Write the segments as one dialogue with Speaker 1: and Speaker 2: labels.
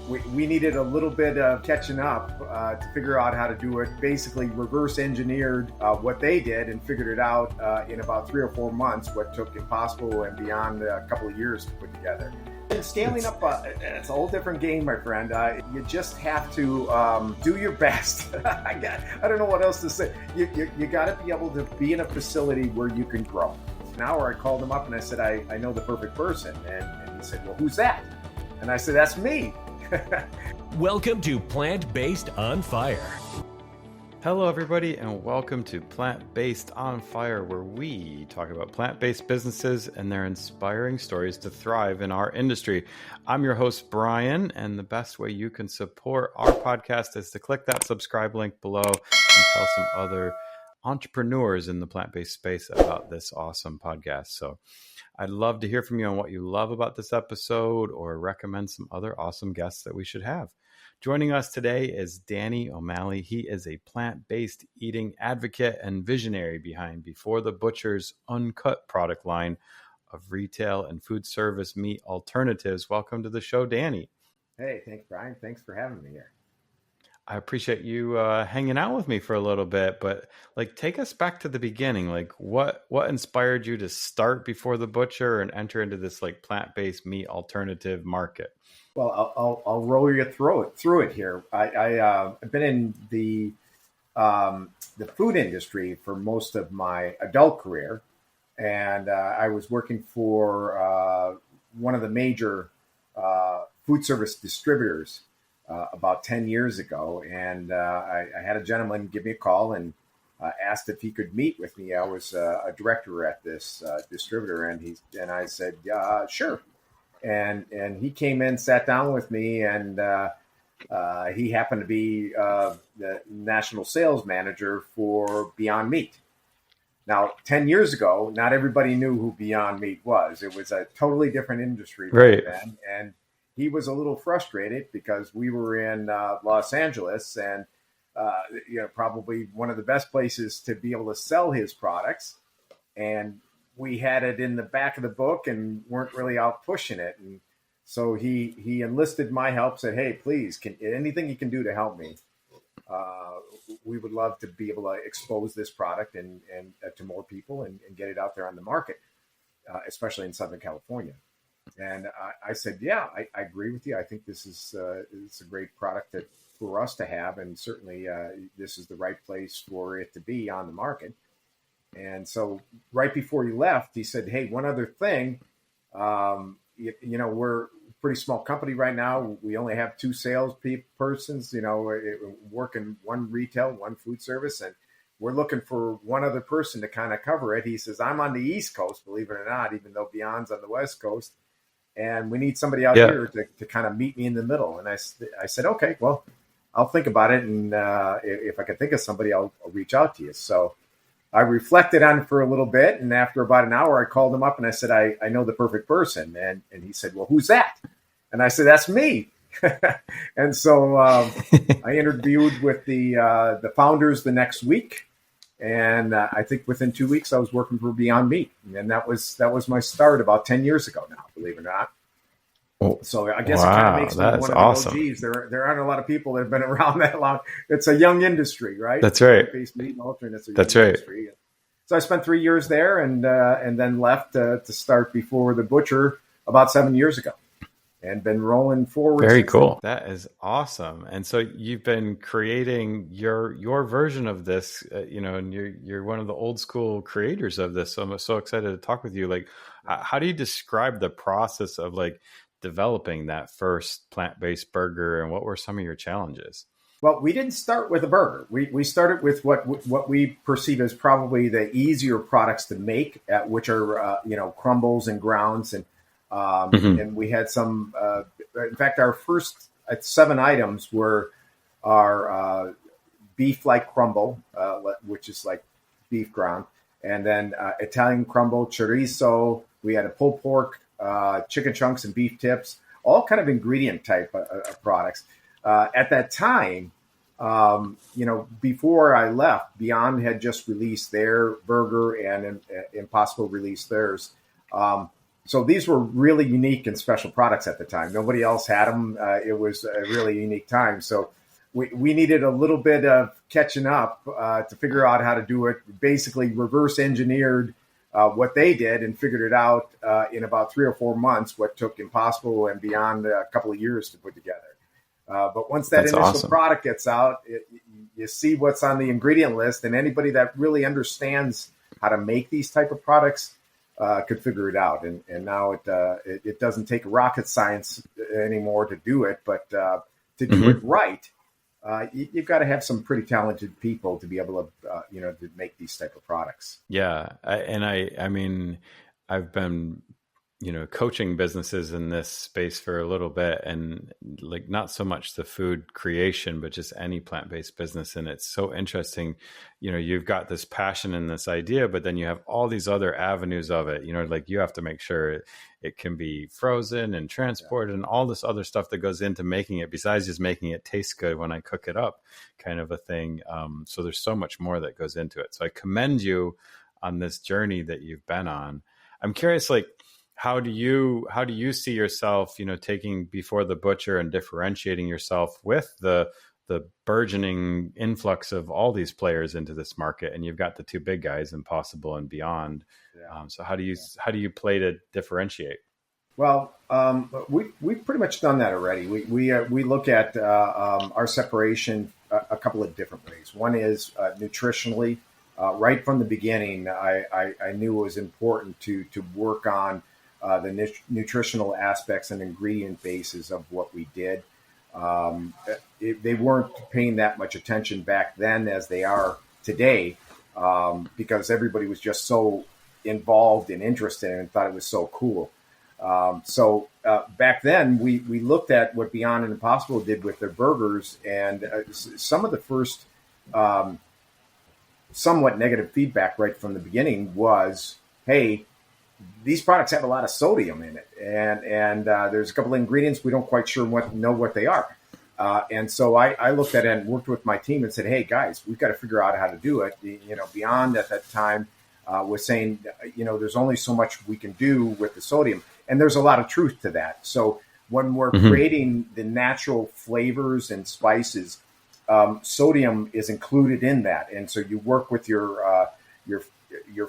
Speaker 1: we needed a little bit of catching up to figure out how to do it. Basically reverse engineered what they did and figured it out in about 3 or 4 months, what took Impossible and beyond a couple of years to put together. And scaling up, it's a whole different game, my friend. You just have to do your best. I don't know what else to say. You got to be able to be in a facility where you can grow. An hour, I called him up and I said, I know the perfect person. And he said, well, who's that? And I said, that's me.
Speaker 2: Welcome to Plant-Based on Fire.
Speaker 3: Hello, everybody, and welcome to Plant-Based on Fire, where we talk about plant-based businesses and their inspiring stories to thrive in our industry. I'm your host, Bryan, and the best way you can support our podcast is to click that subscribe link below and tell some other entrepreneurs in the plant-based space about this awesome podcast. So I'd love to hear from you on what you love about this episode or recommend some other awesome guests that we should have. Joining us today is Danny O'Malley. He is a plant-based eating advocate and visionary behind Before the Butcher's Uncut product line of retail and food service meat alternatives. Welcome to the show, Danny.
Speaker 1: Hey, thanks, Bryan. Thanks for having me here.
Speaker 3: I appreciate you hanging out with me for a little bit, but take us back to the beginning. What inspired you to start Before the Butcher and enter into this plant-based meat alternative market?
Speaker 1: Well, I'll roll you through it here. I've been in the food industry for most of my adult career, and I was working for one of the major food service distributors about 10 years ago, and I had a gentleman give me a call and asked if he could meet with me. I was a director at this distributor, and I said, sure. And he came in, sat down with me, and he happened to be the national sales manager for Beyond Meat. Now, 10 years ago, not everybody knew who Beyond Meat was. It was a totally different industry back then, and he was a little frustrated because we were in Los Angeles and probably one of the best places to be able to sell his products. And we had it in the back of the book and weren't really out pushing it. And so he enlisted my help, said, hey, please, anything you can do to help me. We would love to be able to expose this product and to more people and get it out there on the market, especially in Southern California. And I said, yeah, I agree with you. I think this is it's a great product for us to have. And certainly this is the right place for it to be on the market. And so right before he left, he said, hey, one other thing, we're a pretty small company right now. We only have 2 sales persons, working one retail, one food service. And we're looking for one other person to kind of cover it. He says, I'm on the East Coast, believe it or not, even though Beyond's on the West Coast. And we need somebody out here to kind of meet me in the middle. And I said, okay, well, I'll think about it. And if I can think of somebody, I'll reach out to you. So I reflected on it for a little bit. And after about an hour, I called him up and I said, I know the perfect person. And he said, well, who's that? And I said, that's me. And so I interviewed with the founders the next week. And I think within 2 weeks, I was working for Beyond Meat. And that was my start about 10 years ago now, believe it or not. So I guess it kind of makes me one of the OGs. There aren't a lot of people that have been around that long. It's a young industry, right?
Speaker 3: That's right.
Speaker 1: Meat and alternates.
Speaker 3: That's right.
Speaker 1: Industry. So I spent 3 years there and then left to start Before the Butcher about 7 years ago. And been rolling forward.
Speaker 3: Very cool. That is awesome. And so you've been creating your version of this, and you're one of the old school creators of this. So I'm so excited to talk with you. How do you describe the process of developing that first plant-based burger, and what were some of your challenges?
Speaker 1: Well, we didn't start with a burger. We started with what we perceive as probably the easier products to make, which are crumbles and grounds and. And we had some, in fact, our first 7 items were our beef-like crumble, which is like beef ground, and then Italian crumble, chorizo. We had a pulled pork, chicken chunks, and beef tips, all kind of ingredient type of products. At that time, before I left, Beyond had just released their burger and Impossible released theirs. So these were really unique and special products at the time. Nobody else had them. It was a really unique time. So we needed a little bit of catching up to figure out how to do it. Basically reverse engineered what they did and figured it out in about 3 or 4 months, what took Impossible and beyond a couple of years to put together. But once that initial product gets out, you see what's on the ingredient list, and anybody that really understands how to make these type of products could figure it out. And now it doesn't take rocket science anymore to do it, but to do it right, you've got to have some pretty talented people to be able to, to make these type of products.
Speaker 3: Yeah. I mean, I've been, coaching businesses in this space for a little bit, and like not so much the food creation, but just any plant-based business. And it's so interesting, you've got this passion and this idea, but then you have all these other avenues of it, like you have to make sure it can be frozen and transported and all this other stuff that goes into making it, besides just making it taste good when I cook it up, kind of a thing. So there's so much more that goes into it. So I commend you on this journey that you've been on. I'm curious, like, how do you see yourself, taking before the butcher and differentiating yourself with the burgeoning influx of all these players into this market? And you've got the two big guys, Impossible and Beyond. Yeah. So how do you play to differentiate?
Speaker 1: Well, we've pretty much done that already. We look at our separation a couple of different ways. One is nutritionally. Right from the beginning, I knew it was important to work on the nutritional aspects and ingredient bases of what we did. They weren't paying that much attention back then as they are today, because everybody was just so involved and interested and thought it was so cool. So back then, we looked at what Beyond and Impossible did with their burgers, and some of the first somewhat negative feedback right from the beginning was, hey, these products have a lot of sodium in it, and there's a couple of ingredients we don't quite sure know what they are. And so I looked at it and worked with my team and said, hey, guys, we've got to figure out how to do it. Beyond at that time was saying, there's only so much we can do with the sodium. And there's a lot of truth to that. So when we're creating the natural flavors and spices, sodium is included in that. And so you work with your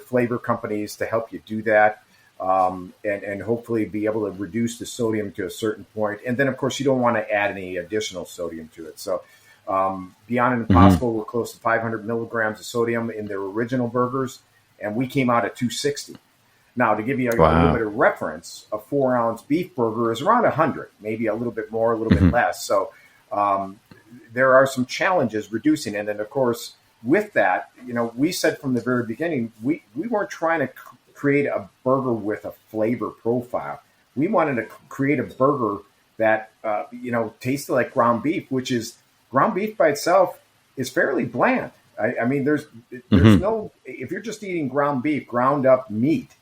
Speaker 1: flavor companies to help you do that, and hopefully be able to reduce the sodium to a certain point. And then, of course, you don't want to add any additional sodium to it. So Beyond and Impossible were close to 500 milligrams of sodium in their original burgers, and we came out at 260. Now, to give you a little bit of reference, a 4-ounce beef burger is around 100, maybe a little bit more, a little bit less. So there are some challenges reducing it. And, of course, with that, we said from the very beginning, we weren't trying to create a burger with a flavor profile. We wanted to create a burger that, tasted like ground beef, which is ground beef by itself is fairly bland. I mean, there's no, if you're just eating ground beef, ground up meat,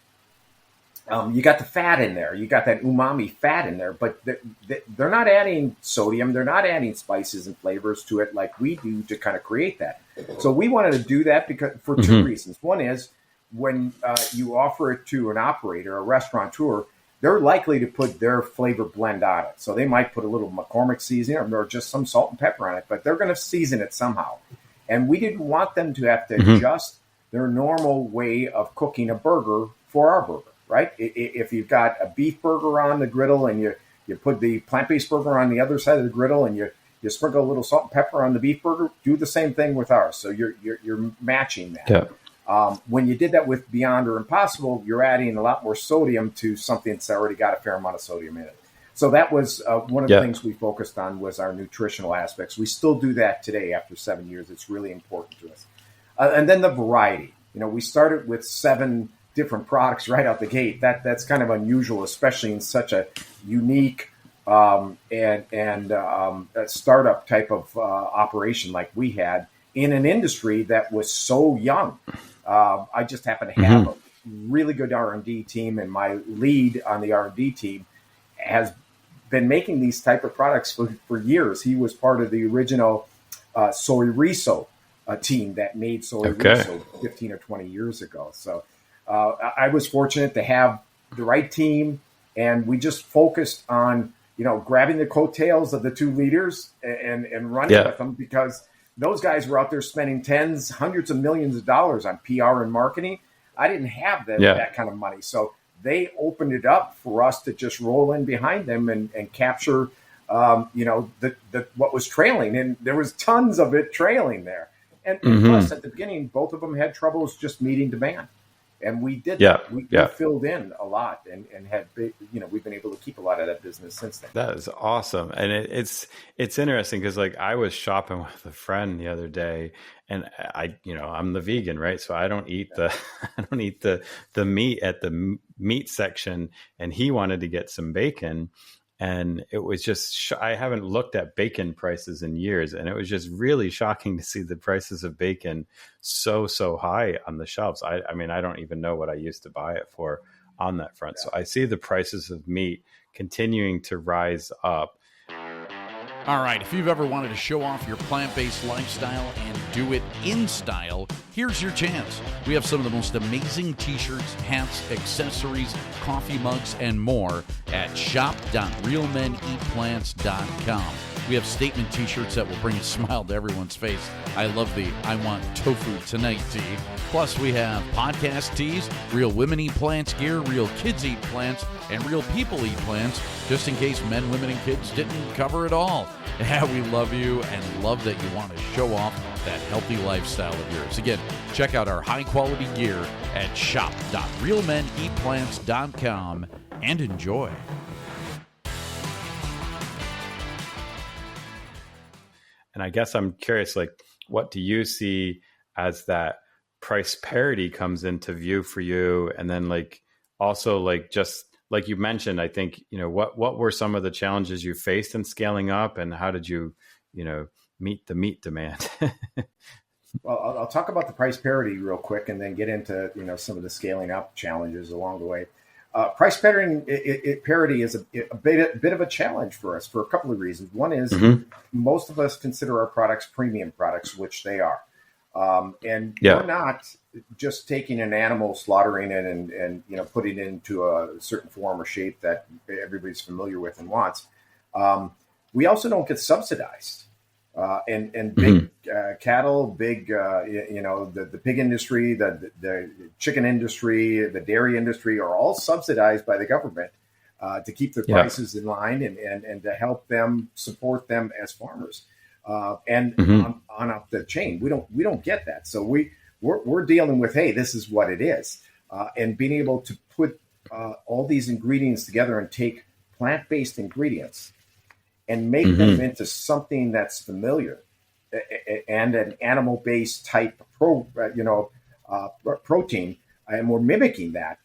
Speaker 1: you got the fat in there. You got that umami fat in there, but they're not adding sodium. They're not adding spices and flavors to it like we do to kind of create that. So we wanted to do that for two reasons. One is when you offer it to an operator, a restaurateur, they're likely to put their flavor blend on it. So they might put a little McCormick seasoning or just some salt and pepper on it, but they're going to season it somehow. And we didn't want them to have to adjust their normal way of cooking a burger for our burger. Right? If you've got a beef burger on the griddle and you put the plant-based burger on the other side of the griddle and you sprinkle a little salt and pepper on the beef burger, do the same thing with ours. So you're matching that. Yeah. When you did that with Beyond or Impossible, you're adding a lot more sodium to something that's already got a fair amount of sodium in it. So that was one of the things we focused on was our nutritional aspects. We still do that today after 7 years. It's really important to us. And then the variety. We started with 7 different products right out the gate. That's kind of unusual, especially in such a unique and a startup type of operation like we had in an industry that was so young. I just happen to have a really good R&D team, and my lead on the R&D team has been making these type of products for years. He was part of the original soy riso team that made soy riso 15 or 20 years ago. So I was fortunate to have the right team, and we just focused on, grabbing the coattails of the two leaders and running with them, because those guys were out there spending tens, hundreds of millions of dollars on PR and marketing. I didn't have that kind of money. So they opened it up for us to just roll in behind them and capture, what was trailing. And there was tons of it trailing there. And plus, at the beginning, both of them had troubles just meeting demand. And we did that. We filled in a lot and had, we've been able to keep a lot of that business since then.
Speaker 3: That is awesome. And it's interesting because I was shopping with a friend the other day, and I'm the vegan, right? So I don't eat the meat at the meat section, and he wanted to get some bacon. And it was just, I haven't looked at bacon prices in years. And it was just really shocking to see the prices of bacon so high on the shelves. I mean, I don't even know what I used to buy it for on that front. So I see the prices of meat continuing to rise up.
Speaker 4: All right, if you've ever wanted to show off your plant-based lifestyle and do it in style, here's your chance. We have some of the most amazing t-shirts, hats, accessories, coffee mugs, and more at shop.realmeneatplants.com. We have statement t-shirts that will bring a smile to everyone's face. I love the I Want Tofu Tonight tee. Plus, we have podcast tees, Real Women Eat Plants gear, Real Kids Eat Plants, and Real People Eat Plants, just in case men, women, and kids didn't cover it all. Yeah, we love you and love that you want to show off that healthy lifestyle of yours. Again, check out our high-quality gear at shop.realmeneatplants.com and enjoy.
Speaker 3: And I guess I'm curious, what do you see as that price parity comes into view for you? And then also just like you mentioned, I think, what were some of the challenges you faced in scaling up, and how did you, meet the meat demand?
Speaker 1: Well, I'll talk about the price parity real quick and then get into, some of the scaling up challenges along the way. Price parity is a bit of a challenge for us for a couple of reasons. One is most of us consider our products premium products, which they are. We're not just taking an animal, slaughtering it, and putting it into a certain form or shape that everybody's familiar with and wants. We also don't get subsidized. And big cattle, the pig industry, the chicken industry, the dairy industry are all subsidized by the government to keep their prices in line and to help them support them as farmers. On up the chain, we don't get that. So we're dealing with, hey, this is what it is, and being able to put all these ingredients together and take plant-based ingredients and make them into something that's familiar and an animal-based type protein, and we're mimicking that,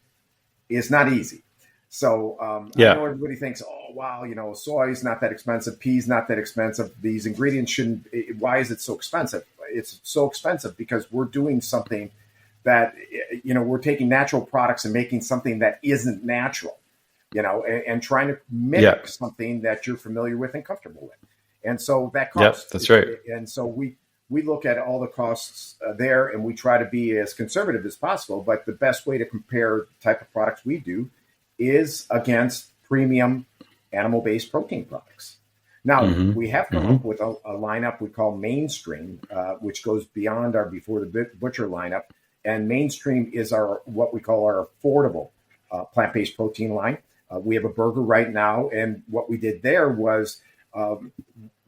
Speaker 1: is not easy. So I know everybody thinks, oh, wow, soy is not that expensive, peas not that expensive. These ingredients shouldn't. Why is it so expensive? It's so expensive because we're doing something that, we're taking natural products and making something that isn't natural. And trying to mimic something that you're familiar with and comfortable with. And so that costs.
Speaker 3: That's right.
Speaker 1: And so we look at all the costs there, and we try to be as conservative as possible. But the best way to compare the type of products we do is against premium animal-based protein products. Now, we have come up with a lineup we call mainstream, which goes beyond our Before the Butcher lineup. And mainstream is what we call our affordable plant-based protein line. We have a burger right now, and what we did there was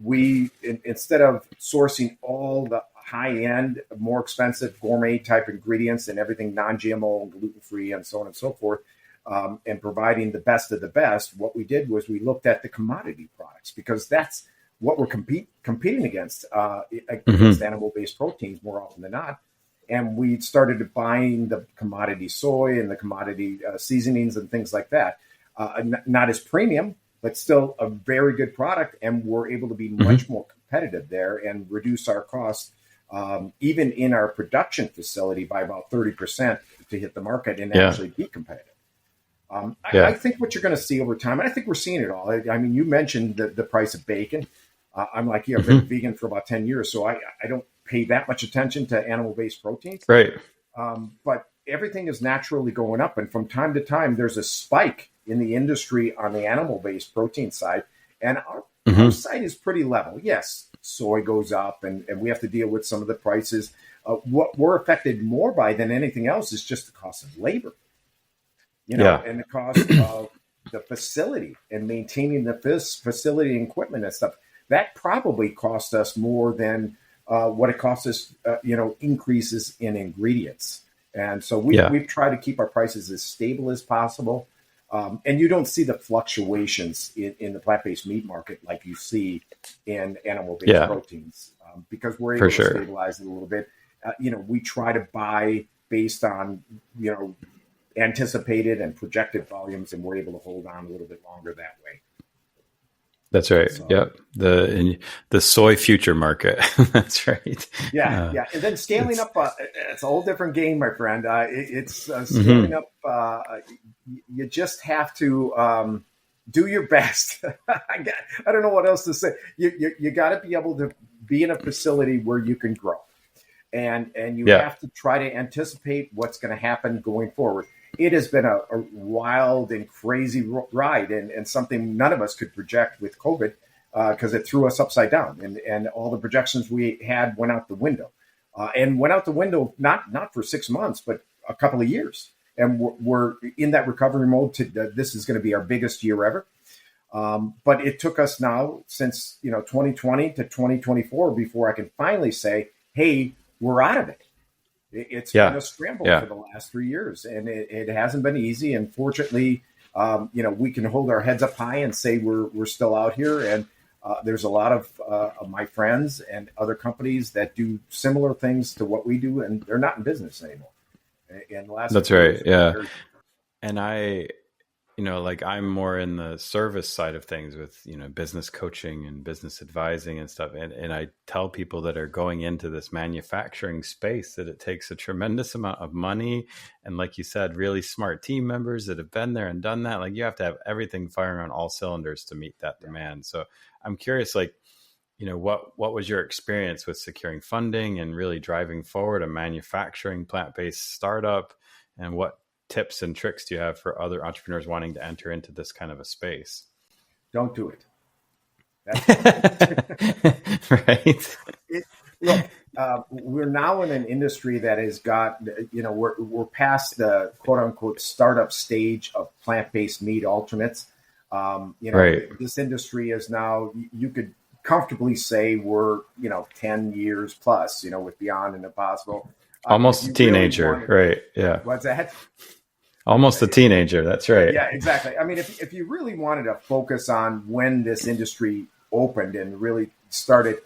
Speaker 1: instead of sourcing all the high-end, more expensive gourmet type ingredients and everything non-GMO, gluten-free, and so on and so forth, and providing the best of the best, what we did was we looked at the commodity products, because that's what we're competing against animal-based proteins more often than not. And we started buying the commodity soy and the commodity seasonings and things like that. Not as premium, but still a very good product. And we're able to be much more competitive there and reduce our costs, even in our production facility, by about 30% to hit the market and actually be competitive. I think what you're going to see over time, and I think we're seeing it all. I mean, you mentioned the price of bacon. I'm like, I've been vegan for about 10 years, so I don't pay that much attention to animal-based proteins.
Speaker 3: Right.
Speaker 1: But everything is naturally going up. And from time to time, there's a spike in the industry on the animal-based protein side. And our side is pretty level. Yes, soy goes up and we have to deal with some of the prices. What we're affected more by than anything else is just the cost of labor, and the cost of the facility and maintaining the facility and equipment and stuff. That probably cost us more than what it costs us, increases in ingredients. And so we've tried to keep our prices as stable as possible. And you don't see the fluctuations in the plant-based meat market like you see in animal-based proteins, because we're able to stabilize it a little bit. We try to buy based on, anticipated and projected volumes, and we're able to hold on a little bit longer that way.
Speaker 3: That's right. So, yep. The soy future market. That's right.
Speaker 1: Yeah. And then scaling up, it's a whole different game, my friend. It's scaling up. You just have to do your best. I don't know what else to say. You got to be able to be in a facility where you can grow, and you have to try to anticipate what's going to happen going forward. It has been a wild and crazy ride, and something none of us could project with COVID, because it threw us upside down, and all the projections we had went out the window, and went out the window not for 6 months, but a couple of years. And we're in that recovery mode. This is going to be our biggest year ever. But it took us now since 2020 to 2024 before I can finally say, hey, we're out of it. It's been a scramble for the last 3 years, and it hasn't been easy. And fortunately, we can hold our heads up high and say we're still out here. And there's a lot of my friends and other companies that do similar things to what we do, and they're not in business anymore. In the last
Speaker 3: That's right. Yeah. And I'm more in the service side of things with, business coaching and business advising and stuff. And I tell people that are going into this manufacturing space that it takes a tremendous amount of money. And like you said, really smart team members that have been there and done that. Like, you have to have everything firing on all cylinders to meet that demand. So I'm curious, what was your experience with securing funding and really driving forward a manufacturing plant-based startup? And what tips and tricks do you have for other entrepreneurs wanting to enter into this kind of a space?
Speaker 1: Don't do it.
Speaker 3: Right.
Speaker 1: Look, we're now in an industry that has got, we're past the quote unquote startup stage of plant-based meat alternates. This industry is now, you could comfortably say we're 10 years plus, with Beyond and Impossible.
Speaker 3: Almost a teenager, right? Yeah.
Speaker 1: What's that?
Speaker 3: Almost a teenager. That's right.
Speaker 1: Yeah, exactly. I mean, if you really wanted to focus on when this industry opened and really started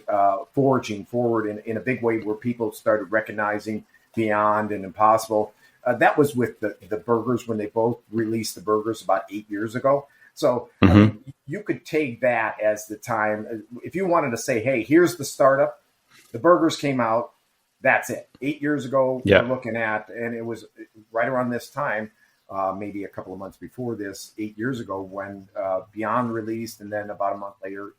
Speaker 1: forging forward in a big way, where people started recognizing Beyond and Impossible, that was with the burgers, when they both released the burgers about 8 years ago. So I mean, you could take that as the time. If you wanted to say, hey, here's the startup, the burgers came out, that's it. 8 years ago, we're looking at, and it was right around this time, maybe a couple of months before this, 8 years ago, when Beyond released, and then about a month later,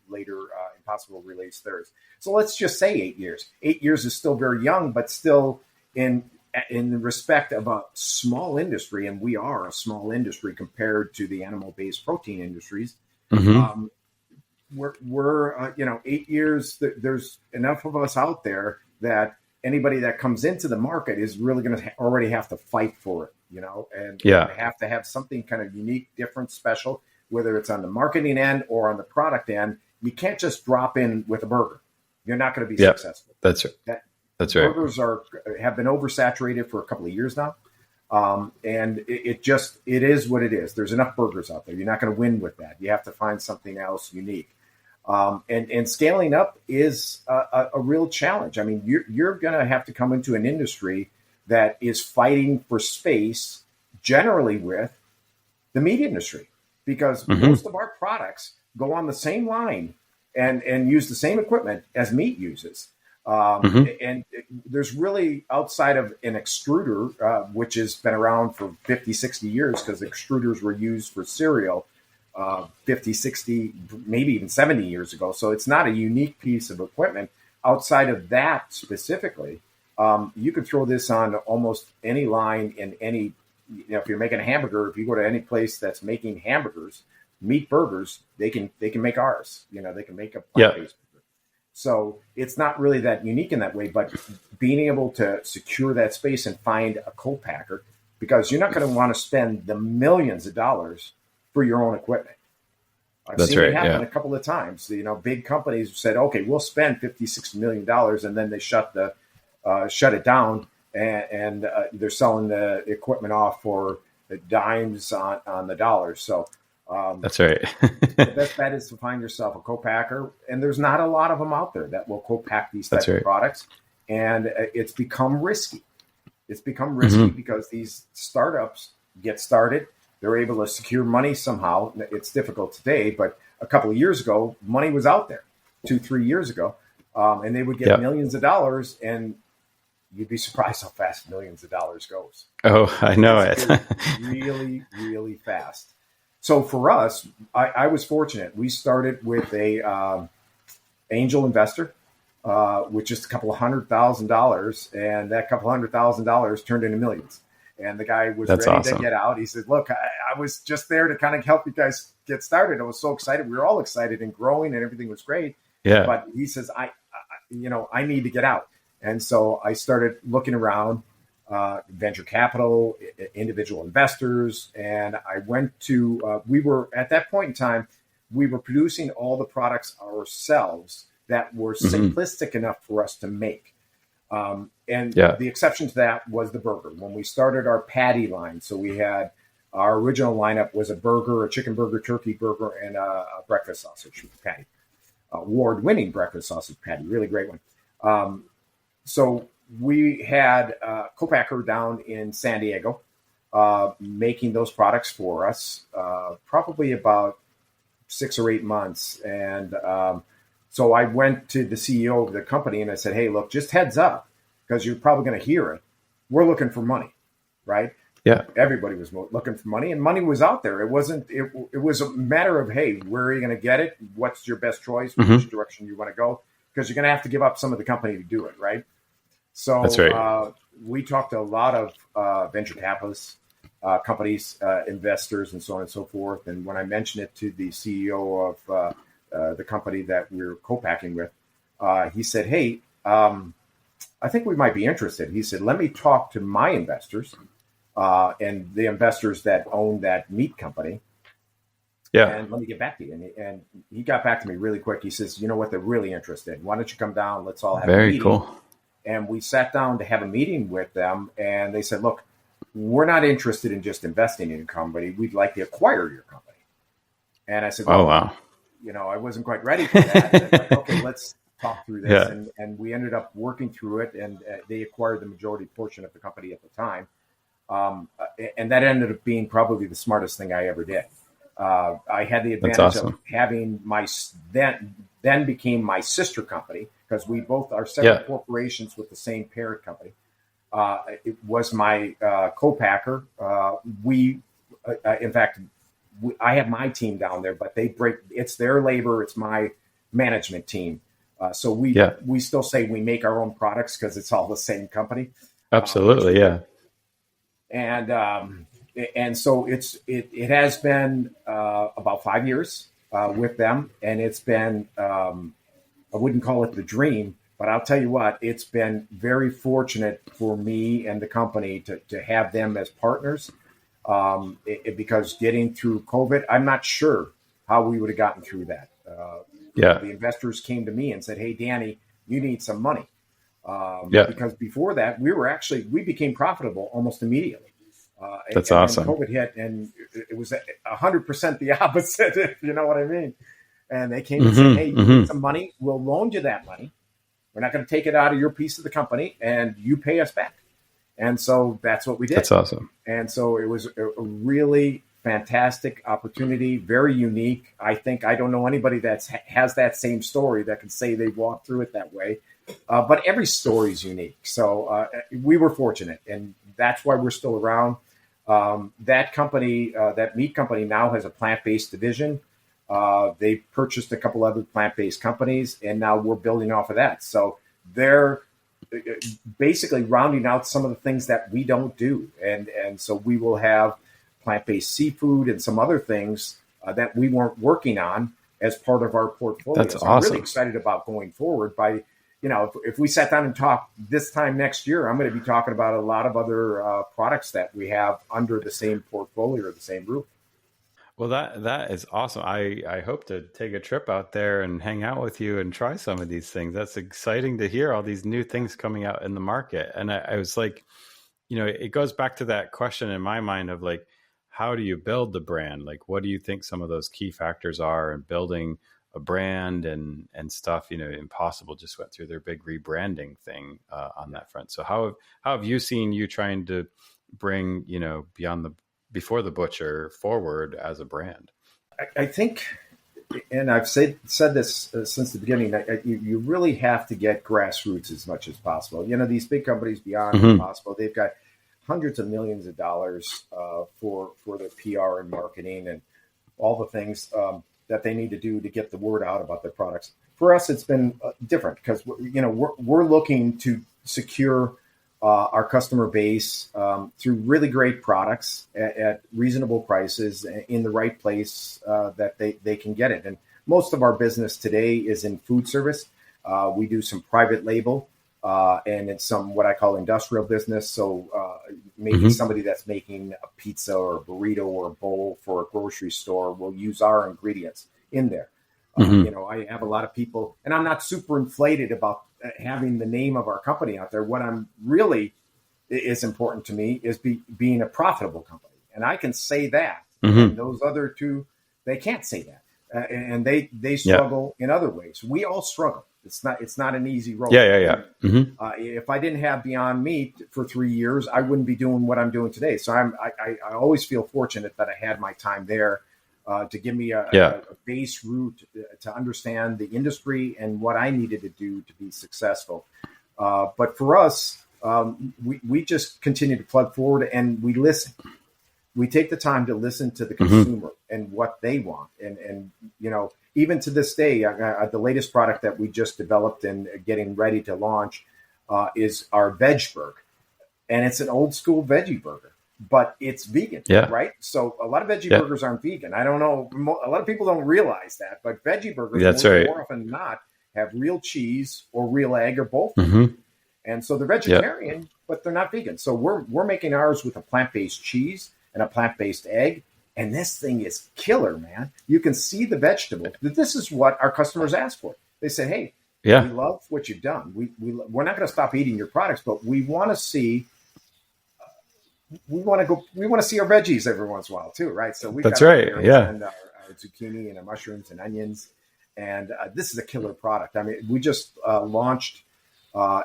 Speaker 1: Impossible released theirs. So let's just say 8 years. 8 years is still very young, but still in respect of a small industry, and we are a small industry compared to the animal-based protein industries. We're 8 years. There's enough of us out there that anybody that comes into the market is really going to already have to fight for it, and they have to have something kind of unique, different, special, whether it's on the marketing end or on the product end. You can't just drop in with a burger. You're not going to be successful.
Speaker 3: That's right. That's right.
Speaker 1: Burgers have been oversaturated for a couple of years now. And it is what it is. There's enough burgers out there. You're not going to win with that. You have to find something else unique. And scaling up is a real challenge. I mean, you're going to have to come into an industry that is fighting for space generally with the meat industry, because most of our products go on the same line and use the same equipment as meat uses. And there's really, outside of an extruder, which has been around for 50, 60 years, because extruders were used for cereal 50, 60, maybe even 70 years ago. So it's not a unique piece of equipment. Outside of that specifically, You could throw this on almost any line in any, if you're making a hamburger, if you go to any place that's making hamburgers, meat burgers, they can make ours. They can make a plant-based burger. So it's not really that unique in that way, but being able to secure that space and find a co-packer, because you're not going to want to spend the millions of dollars for your own equipment. I've seen it happen a couple of times. Big companies said, okay, we'll spend $50-60 million, and then they shut it down, and they're selling the equipment off for the dimes on the dollar. So
Speaker 3: that's right.
Speaker 1: the best bet is to find yourself a co-packer, and there's not a lot of them out there that will co-pack these types of products, and it's become risky. It's become risky because these startups get started. They're able to secure money somehow. It's difficult today, but a couple of years ago, money was out there, 2-3 years ago, and they would get millions of dollars, and you'd be surprised how fast millions of dollars goes.
Speaker 3: Oh, I know it.
Speaker 1: Really, really fast. So for us, I was fortunate. We started with a angel investor, with just a couple of $100,000, and that couple $100,000 turned into millions. And the guy was ready to get out. He said, look, I was just there to kind of help you guys get started. I was so excited. We were all excited and growing, and everything was great.
Speaker 3: Yeah.
Speaker 1: But he says, I need to get out. And so I started looking around, venture capital, individual investors. And I went to, we were at that point in time, we were producing all the products ourselves that were simplistic enough for us to make. The exception to that was the burger. When we started our patty line, so we had our original lineup was a burger, a chicken burger, turkey burger, and a breakfast sausage patty. Award-winning breakfast sausage patty, really great one. So we had a co-packer down in San Diego making those products for us, probably about 6 or 8 months. And so I went to the CEO of the company and I said, hey, look, just heads up, because you're probably going to hear it. We're looking for money, right?
Speaker 3: Yeah.
Speaker 1: Everybody was looking for money, and money was out there. It was a matter of, hey, where are you going to get it? What's your best choice? Which direction you want to go? Because you're going to have to give up some of the company to do it, right? So
Speaker 3: that's right.
Speaker 1: We talked to a lot of venture capitalists, companies, investors, and so on and so forth. And when I mentioned it to the CEO of the company that we're co-packing with, he said, hey, I think we might be interested. He said, let me talk to my investors and the investors that own that meat company. Yeah. And let me get back to you. And he got back to me really quick. He says, you know what? They're really interested. Why don't you come down? Let's all have a meeting.
Speaker 3: Very cool.
Speaker 1: And we sat down to have a meeting with them. And they said, look, we're not interested in just investing in a company. We'd like to acquire your company. And I said, well,
Speaker 3: oh, wow.
Speaker 1: I wasn't quite ready for that. Like, okay, let's talk through this. Yeah. And we ended up working through it. And they acquired the majority portion of the company at the time. And that ended up being probably the smartest thing I ever did. I had the advantage of having my then became my sister company, because we both are separate corporations with the same parent company. It was my co-packer. In fact, I have my team down there, but it's their labor. It's my management team. So we still say we make our own products because it's all the same company.
Speaker 3: Absolutely.
Speaker 1: And so it has been about 5 years with them, and it's been I wouldn't call it the dream, but I'll tell you what, it's been very fortunate for me and the company to have them as partners, because getting through COVID, I'm not sure how we would have gotten through that. The investors came to me and said, hey, Danny, you need some money. Because before that, we became profitable almost immediately.
Speaker 3: That's awesome.
Speaker 1: And COVID hit, and it was 100% the opposite, if you know what I mean. And they came and said, hey, you need some money. We'll loan you that money. We're not going to take it out of your piece of the company, and you pay us back. And so that's what we did.
Speaker 3: That's awesome.
Speaker 1: And so it was a really fantastic opportunity, very unique. I don't know anybody that has that same story that can say they walked through it that way. But every story is unique. So we were fortunate, and that's why we're still around. That company, that meat company, now has a plant-based division. They purchased a couple other plant-based companies, and now we're building off of that. So they're basically rounding out some of the things that we don't do. And so we will have plant-based seafood and some other things that we weren't working on as part of our portfolio.
Speaker 3: That's
Speaker 1: so
Speaker 3: awesome.
Speaker 1: I'm really excited about going forward. By, if we sat down and talked this time next year, I'm going to be talking about a lot of other products that we have under the same portfolio or the same roof.
Speaker 3: Well, that is awesome. I hope to take a trip out there and hang out with you and try some of these things. That's exciting to hear all these new things coming out in the market. And I was like, it goes back to that question in my mind of like, how do you build the brand? Like, what do you think some of those key factors are in building a brand and stuff? Impossible just went through their big rebranding thing on that front. So how have you seen you trying to bring, before the butcher forward as a brand?
Speaker 1: I think, and I've said this since the beginning, that you really have to get grassroots as much as possible. These big companies beyond Impossible, they've got hundreds of millions of dollars for their PR and marketing and all the things that they need to do to get the word out about their products. For us, it's been different because we're looking to secure our customer base through really great products at reasonable prices in the right place that they can get it. And most of our business today is in food service. We do some private label and it's some what I call industrial business. So maybe somebody that's making a pizza or a burrito or a bowl for a grocery store will use our ingredients in there. I have a lot of people, and I'm not super inflated about having the name of our company out there. What I'm really is important to me is being a profitable company. And I can say that. And those other two, they can't say that. And they struggle in other ways. We all struggle. It's not an easy road. If I didn't have Beyond Meat for 3 years, I wouldn't be doing what I'm doing today. So I always feel fortunate that I had my time there to give me a base route to understand the industry and what I needed to do to be successful. But for us, we just continue to plug forward and we listen. We take the time to listen to the consumer and what they want. And even to this day, the latest product that we just developed and getting ready to launch is our veg burger. And it's an old school veggie burger, but it's vegan, right? So a lot of veggie burgers aren't vegan. I don't know. A lot of people don't realize that, but veggie burgers more often than not have real cheese or real egg or both. And so they're vegetarian, but they're not vegan. So we're making ours with a plant-based cheese and a plant-based egg. And this thing is killer, man. You can see the vegetable. This is what our customers ask for. They say, hey, we love what you've done. We're not going to stop eating your products, but we want to see we want to see our veggies every once in a while too, right? So we've got and our zucchini and our mushrooms and onions. And this is a killer product. I mean, we just launched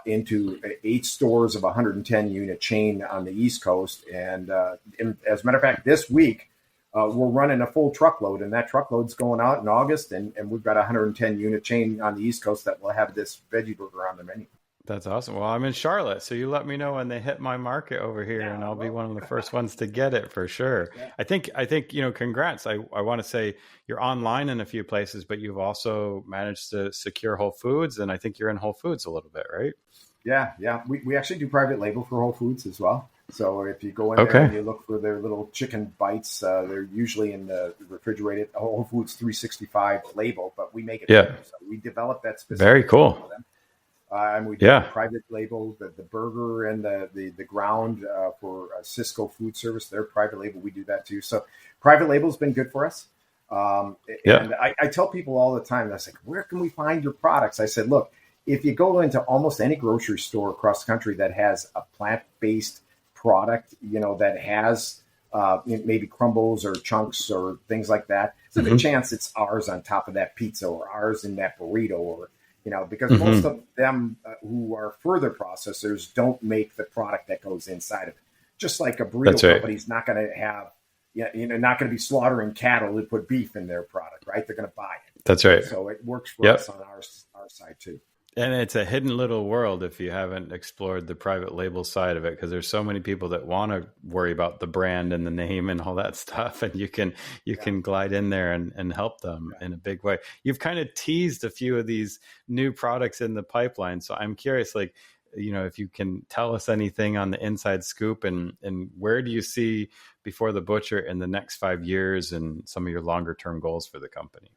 Speaker 1: into 8 stores of a 110 unit chain on the East Coast. And as a matter of fact, this week, we're running a full truckload, and that truckload's going out in August. And we've got a 110 unit chain on the East Coast that will have this veggie burger on the menu.
Speaker 3: That's awesome. Well, I'm in Charlotte, so you let me know when they hit my market over here, and I'll be one of the first ones to get it for sure. Yeah. I think, congrats. I want to say you're online in a few places, but you've also managed to secure Whole Foods, and I think you're in Whole Foods a little bit, right? Yeah. We actually do private label for Whole Foods as well. So if you go in there and you look for their little chicken bites, they're usually in the refrigerated Whole Foods 365 label, but we make it. So we develop that specific. Very cool.
Speaker 1: For them. And we do private label, the burger and the ground for Cisco Food Service, their private label. We do that too. So private label has been good for us. And I tell people all the time, I say, where can we find your products? I said, look, if you go into almost any grocery store across the country that has a plant-based product, that has maybe crumbles or chunks or things like that, there's a good chance it's ours on top of that pizza or ours in that burrito or because most of them who are further processors don't make the product that goes inside of it. Just like a burrito company's not going to have, not going to be slaughtering cattle to put beef in their product, right? They're going to buy it.
Speaker 3: That's right.
Speaker 1: So it works for us on our side too.
Speaker 3: And it's a hidden little world if you haven't explored the private label side of it, because there's so many people that want to worry about the brand and the name and all that stuff. And you can glide in there and help them in a big way. You've kind of teased a few of these new products in the pipeline. So I'm curious, if you can tell us anything on the inside scoop, and where do you see Before the Butcher in the next 5 years and some of your longer term goals for the company?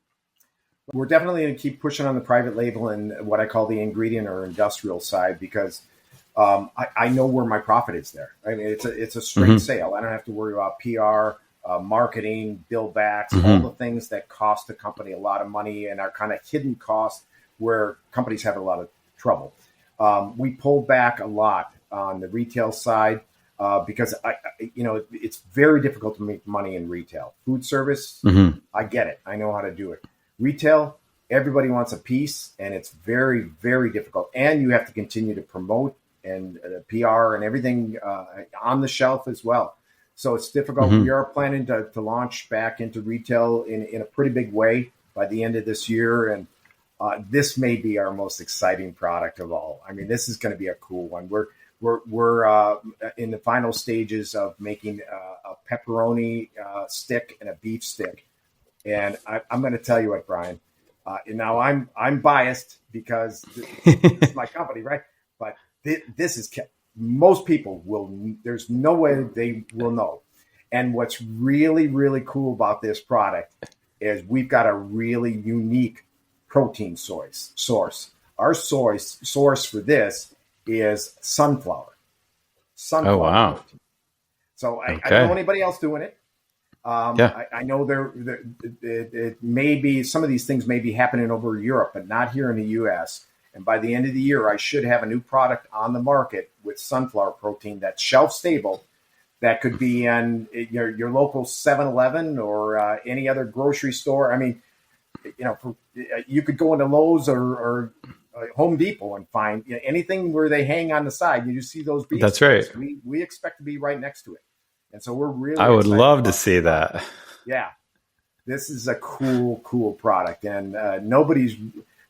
Speaker 1: We're definitely going to keep pushing on the private label and what I call the ingredient or industrial side, because I know where my profit is there. I mean, it's a straight sale. I don't have to worry about PR, marketing, bill backs, all the things that cost the company a lot of money and are kind of hidden costs where companies have a lot of trouble. We pulled back a lot on the retail side because it's very difficult to make money in retail. Food service, I get it. I know how to do it. Retail, everybody wants a piece, and it's very, very difficult. And you have to continue to promote and PR and everything on the shelf as well. So it's difficult. We are planning to launch back into retail in a pretty big way by the end of this year. And this may be our most exciting product of all. I mean, this is going to be a cool one. We're in the final stages of making a pepperoni stick and a beef stick. And I'm going to tell you what, Bryan. Now I'm biased because this is my company, right? But this is most people will. There's no way they will know. And what's really, really cool about this product is we've got a really unique protein source. Our source for this is sunflower.
Speaker 3: Oh, wow.
Speaker 1: Protein. So I don't know anybody else doing it. I know it may be, some of these things may be happening over Europe, but not here in the U.S. And by the end of the year, I should have a new product on the market with sunflower protein that's shelf stable, that could be in your local 7-Eleven or any other grocery store. I mean, you could go into Lowe's or Home Depot and find anything where they hang on the side. You see those beef.
Speaker 3: That's right.
Speaker 1: We expect to be right next to it. And so we're really.
Speaker 3: I would love to see that.
Speaker 1: Yeah, this is a cool product, and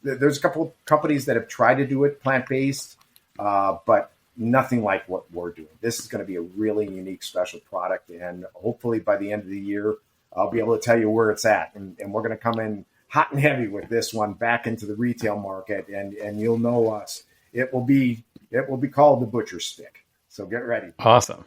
Speaker 1: there's a couple of companies that have tried to do it plant-based, but nothing like what we're doing. This is going to be a really unique, special product, and hopefully by the end of the year, I'll be able to tell you where it's at, and we're going to come in hot and heavy with this one back into the retail market, and you'll know us. It will be called the Butcher Stick. So get ready.
Speaker 3: Awesome.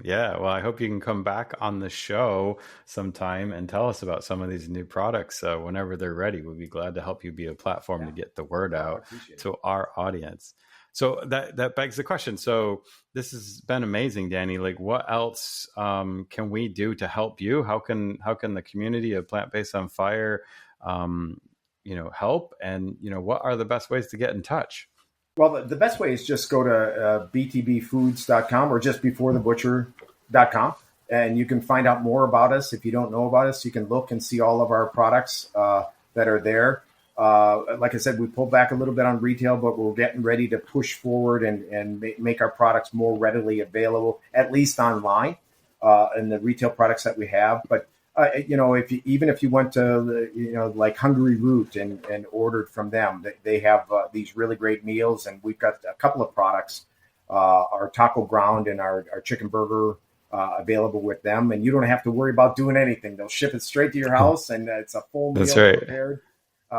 Speaker 3: Yeah. Well, I hope you can come back on the show sometime and tell us about some of these new products. Whenever they're ready, we'll be glad to help you be a platform to get the word out to our audience. So that begs the question. So this has been amazing, Danny. Like, what else can we do to help you? How can the community of Plant Based on Fire, help? And, what are the best ways to get in touch?
Speaker 1: Well, the best way is just go to btbfoods.com or just beforethebutcher.com, and you can find out more about us. If you don't know about us, you can look and see all of our products that are there. Like I said, we pulled back a little bit on retail, but we're getting ready to push forward and make our products more readily available, at least online, and the retail products that we have. But if you went to, like Hungry Root and ordered from them, they have these really great meals. And we've got a couple of products, our taco ground and our chicken burger available with them. And you don't have to worry about doing anything. They'll ship it straight to your house, and it's a full meal prepared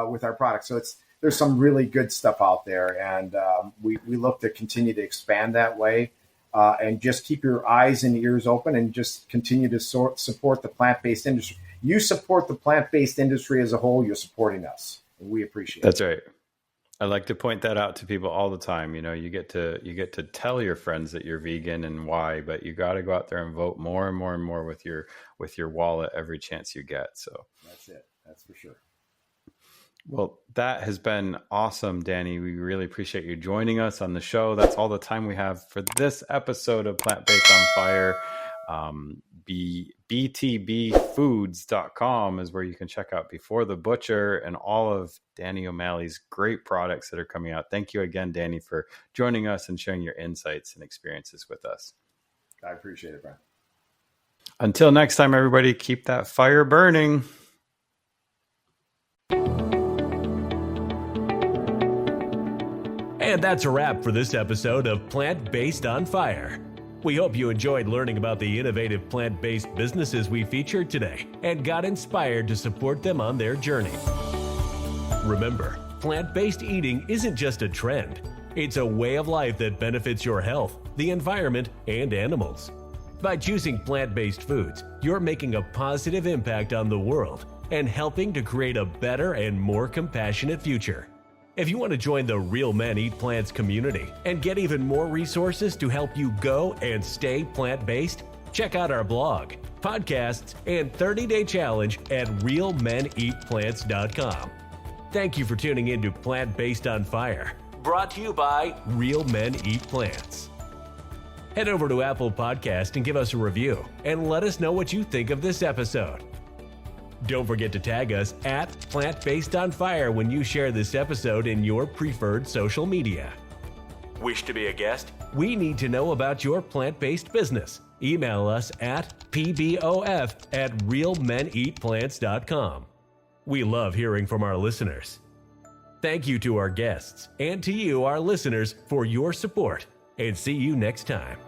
Speaker 1: with our products. So there's some really good stuff out there. And we look to continue to expand that way. And just keep your eyes and ears open and just continue to support the plant-based industry. You support the plant-based industry as a whole, you're supporting us. And we appreciate
Speaker 3: That's right. I like to point that out to people all the time. You get to tell your friends that you're vegan and why, but you got to go out there and vote more and more and more with your wallet every chance you get. So
Speaker 1: that's it. That's for sure.
Speaker 3: Well, that has been awesome, Danny. We really appreciate you joining us on the show. That's all the time we have for this episode of Plant Based on Fire. btbfoods.com is where you can check out Before the Butcher and all of Danny O'Malley's great products that are coming out. Thank you again, Danny, for joining us and sharing your insights and experiences with us.
Speaker 1: I appreciate it, Bryan.
Speaker 3: Until next time, everybody, keep that fire burning.
Speaker 2: And that's a wrap for this episode of Plant Based on Fire. We hope you enjoyed learning about the innovative plant-based businesses we featured today and got inspired to support them on their journey. Remember, plant-based eating isn't just a trend. It's a way of life that benefits your health, the environment, and animals. By choosing plant-based foods, you're making a positive impact on the world and helping to create a better and more compassionate future. If you want to join the Real Men Eat Plants community and get even more resources to help you go and stay plant-based, check out our blog, podcasts, and 30-day challenge at realmeneatplants.com. Thank you for tuning in to Plant Based on Fire, brought to you by Real Men Eat Plants. Head over to Apple Podcast and give us a review, and let us know what you think of this episode. Don't forget to tag us at Plant Based on Fire when you share this episode in your preferred social media. Wish to be a guest? We need to know about your plant-based business. Email us at pbof@realmeneatplants.com. We love hearing from our listeners. Thank you to our guests and to you, our listeners, for your support, and see you next time.